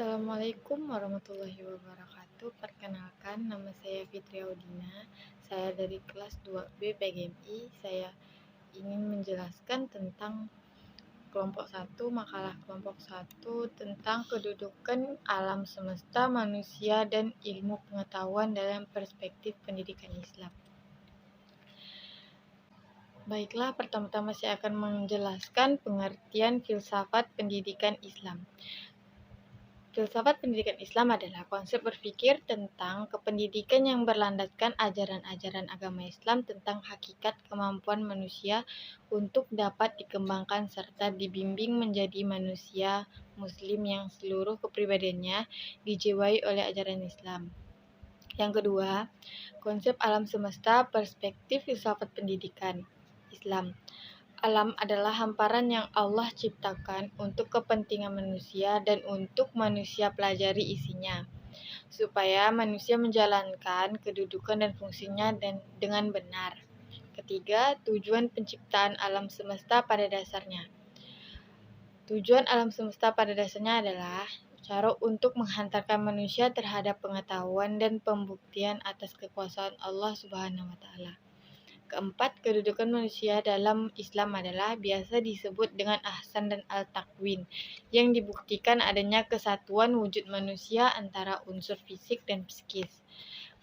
Assalamualaikum warahmatullahi wabarakatuh. Perkenalkan, nama saya Fitri Audina. Saya dari kelas 2B PGMI. Saya ingin menjelaskan tentang kelompok 1, makalah kelompok 1 tentang kedudukan alam semesta, manusia, dan ilmu pengetahuan dalam perspektif pendidikan Islam. Baiklah, pertama-tama saya akan menjelaskan pengertian filsafat pendidikan Islam. Filsafat pendidikan Islam adalah konsep berpikir tentang kependidikan yang berlandaskan ajaran-ajaran agama Islam tentang hakikat kemampuan manusia untuk dapat dikembangkan serta dibimbing menjadi manusia Muslim yang seluruh kepribadiannya dijiwai oleh ajaran Islam. Yang kedua, konsep alam semesta, perspektif filsafat pendidikan Islam. Alam adalah hamparan yang Allah ciptakan untuk kepentingan manusia dan untuk manusia pelajari isinya, supaya manusia menjalankan kedudukan dan fungsinya dengan benar. Ketiga, tujuan penciptaan alam semesta pada dasarnya. Tujuan alam semesta pada dasarnya adalah cara untuk menghantarkan manusia terhadap pengetahuan dan pembuktian atas kekuasaan Allah Subhanahu wa Ta'ala. Keempat, kedudukan manusia dalam Islam adalah biasa disebut dengan ahsan dan al-takwin, yang dibuktikan adanya kesatuan wujud manusia antara unsur fisik dan psikis.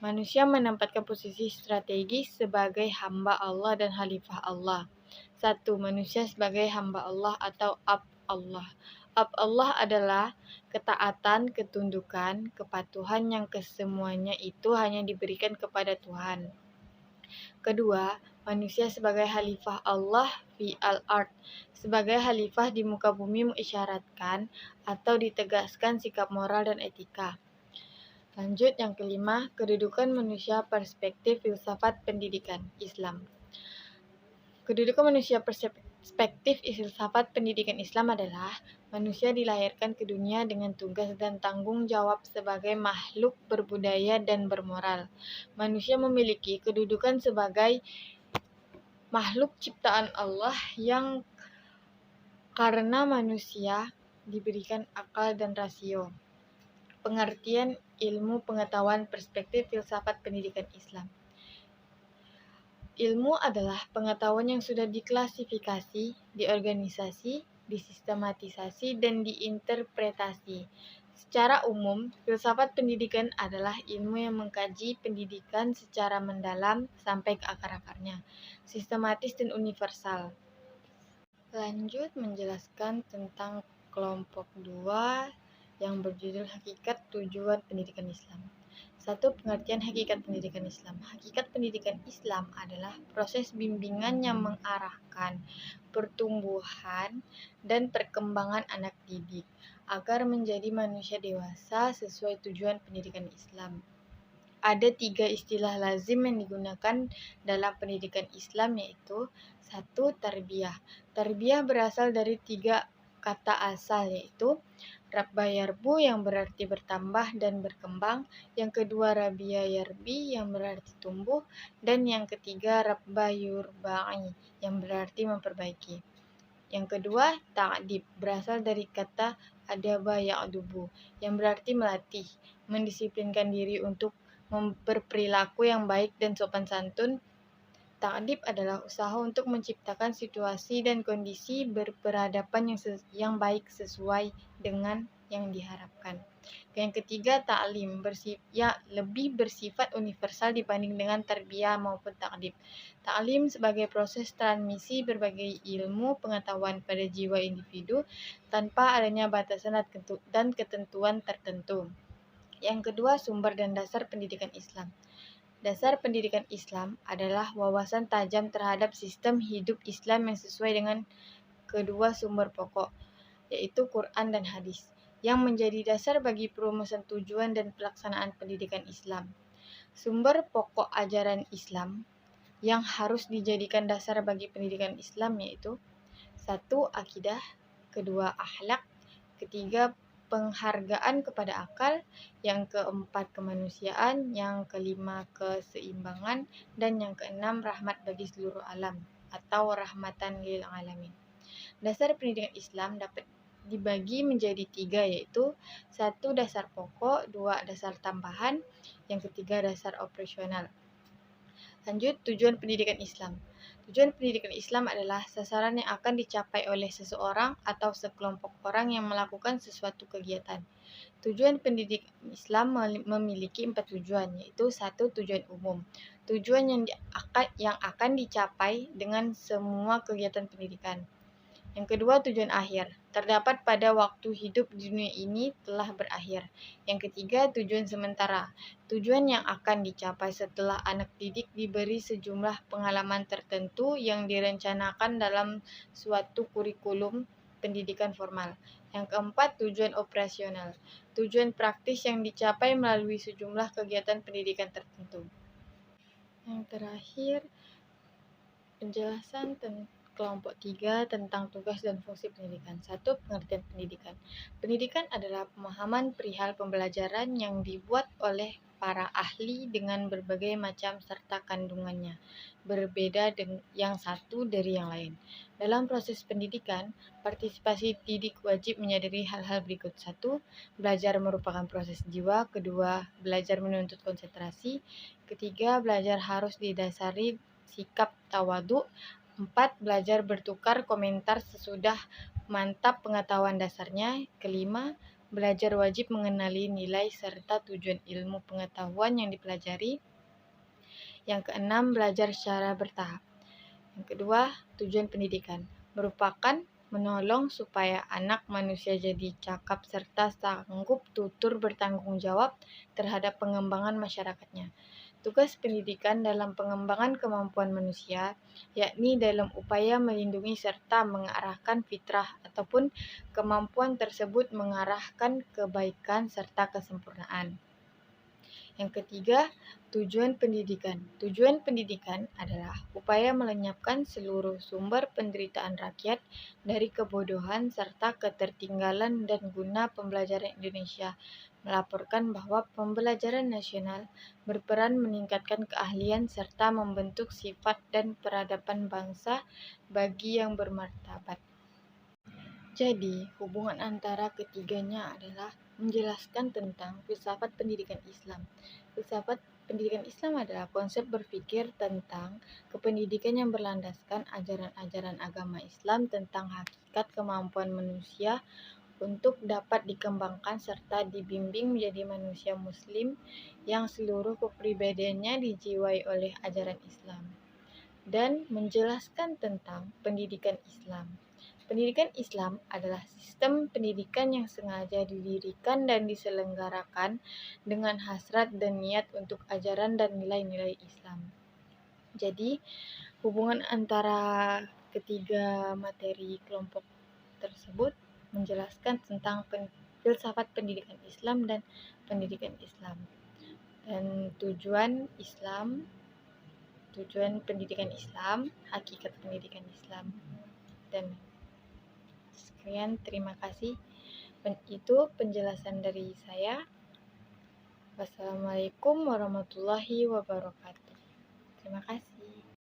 Manusia menempatkan posisi strategis sebagai hamba Allah dan khalifah Allah. 1. Manusia sebagai hamba Allah atau abd Allah. Abd Allah adalah ketaatan, ketundukan, kepatuhan yang kesemuanya itu hanya diberikan kepada Tuhan. Kedua, manusia sebagai khalifah Allah fi al-ard. Sebagai khalifah di muka bumi mengisyaratkan atau ditegaskan sikap moral dan etika. Lanjut, yang kelima, kedudukan manusia perspektif filsafat pendidikan Islam. Kedudukan manusia perspektif filsafat pendidikan Islam adalah manusia dilahirkan ke dunia dengan tugas dan tanggung jawab sebagai makhluk berbudaya dan bermoral. Manusia memiliki kedudukan sebagai makhluk ciptaan Allah yang karena manusia diberikan akal dan rasio. Pengertian ilmu pengetahuan perspektif filsafat pendidikan Islam. Ilmu adalah pengetahuan yang sudah diklasifikasi, diorganisasi, disistematisasi, dan diinterpretasi. Secara umum, filsafat pendidikan adalah ilmu yang mengkaji pendidikan secara mendalam sampai ke akar-akarnya, sistematis dan universal. Lanjut menjelaskan tentang kelompok 2 yang berjudul Hakikat Tujuan Pendidikan Islam. 1. Pengertian hakikat pendidikan Islam. Hakikat pendidikan Islam adalah proses bimbingan yang mengarahkan pertumbuhan dan perkembangan anak didik agar menjadi manusia dewasa sesuai tujuan pendidikan Islam. Ada 3 istilah lazim yang digunakan dalam pendidikan Islam, yaitu 1. Tarbiyah. Tarbiyah berasal dari 3 kata asal, yaitu Rabba yarbu yang berarti bertambah dan berkembang, yang kedua Rabia yarbi yang berarti tumbuh, dan yang ketiga Rabba yurba'i yang berarti memperbaiki. Yang kedua, ta'dib berasal dari kata adaba ya'dubu yang berarti melatih, mendisiplinkan diri untuk berperilaku yang baik dan sopan santun. Ta'dib adalah usaha untuk menciptakan situasi dan kondisi berperadaban yang baik sesuai dengan yang diharapkan. Yang ketiga, ta'lim lebih bersifat universal dibanding dengan tarbiyah maupun ta'dib. Ta'lim sebagai proses transmisi berbagai ilmu pengetahuan pada jiwa individu tanpa adanya batasan dan ketentuan tertentu. Yang kedua, sumber dan dasar pendidikan Islam. Dasar pendidikan Islam adalah wawasan tajam terhadap sistem hidup Islam yang sesuai dengan kedua sumber pokok, yaitu Quran dan hadis, yang menjadi dasar bagi perumusan tujuan dan pelaksanaan pendidikan Islam. Sumber pokok ajaran Islam yang harus dijadikan dasar bagi pendidikan Islam yaitu 1. Akidah, kedua akhlak, ketiga penghargaan kepada akal, yang keempat kemanusiaan, yang kelima keseimbangan, dan yang keenam rahmat bagi seluruh alam atau rahmatan lil alamin. Dasar pendidikan Islam dapat dibagi menjadi 3, yaitu 1 dasar pokok, 2 dasar tambahan, yang ketiga dasar operasional. Lanjut, tujuan pendidikan Islam. Tujuan pendidikan Islam adalah sasaran yang akan dicapai oleh seseorang atau sekelompok orang yang melakukan sesuatu kegiatan. Tujuan pendidikan Islam memiliki 4 tujuan, yaitu 1. Tujuan umum. Tujuan yang akan dicapai dengan semua kegiatan pendidikan. Yang kedua, tujuan akhir. Terdapat pada waktu hidup di dunia ini telah berakhir. Yang ketiga, tujuan sementara. Tujuan yang akan dicapai setelah anak didik diberi sejumlah pengalaman tertentu yang direncanakan dalam suatu kurikulum pendidikan formal. Yang keempat, tujuan operasional. Tujuan praktis yang dicapai melalui sejumlah kegiatan pendidikan tertentu. Yang terakhir, penjelasan kelompok 3 tentang tugas dan fungsi pendidikan. 1. Pengertian pendidikan. Pendidikan adalah pemahaman perihal pembelajaran yang dibuat oleh para ahli dengan berbagai macam serta kandungannya, berbeda yang satu dari yang lain. Dalam proses pendidikan, partisipasi didik wajib menyadari hal-hal berikut. 1. Belajar merupakan proses jiwa. Kedua, belajar menuntut konsentrasi. Ketiga, belajar harus didasari sikap tawadu. 4. Belajar bertukar komentar sesudah mantap pengetahuan dasarnya. Kelima, belajar wajib mengenali nilai serta tujuan ilmu pengetahuan yang dipelajari. Yang keenam, belajar secara bertahap. Yang kedua, tujuan pendidikan merupakan menolong supaya anak manusia jadi cakap serta sanggup tutur bertanggung jawab terhadap pengembangan masyarakatnya. Tugas pendidikan dalam pengembangan kemampuan manusia, yakni dalam upaya melindungi serta mengarahkan fitrah ataupun kemampuan tersebut mengarahkan kebaikan serta kesempurnaan. Yang ketiga, tujuan pendidikan. Tujuan pendidikan adalah upaya melenyapkan seluruh sumber penderitaan rakyat dari kebodohan serta ketertinggalan dan guna pembelajaran Indonesia melaporkan bahwa pembelajaran nasional berperan meningkatkan keahlian serta membentuk sifat dan peradaban bangsa bagi yang bermartabat. Jadi, hubungan antara ketiganya adalah menjelaskan tentang filsafat pendidikan Islam. Filsafat pendidikan Islam adalah konsep berpikir tentang kependidikan yang berlandaskan ajaran-ajaran agama Islam tentang hakikat kemampuan manusia untuk dapat dikembangkan serta dibimbing menjadi manusia muslim yang seluruh kepribadiannya dijiwai oleh ajaran Islam. Dan menjelaskan tentang pendidikan Islam. Pendidikan Islam adalah sistem pendidikan yang sengaja didirikan dan diselenggarakan dengan hasrat dan niat untuk ajaran dan nilai-nilai Islam. Jadi, hubungan antara ketiga materi kelompok tersebut menjelaskan tentang filsafat pendidikan Islam dan pendidikan Islam. Dan tujuan pendidikan Islam, hakikat pendidikan Islam. Dan sekian, terima kasih. Itu penjelasan dari saya. Wassalamualaikum warahmatullahi wabarakatuh. Terima kasih.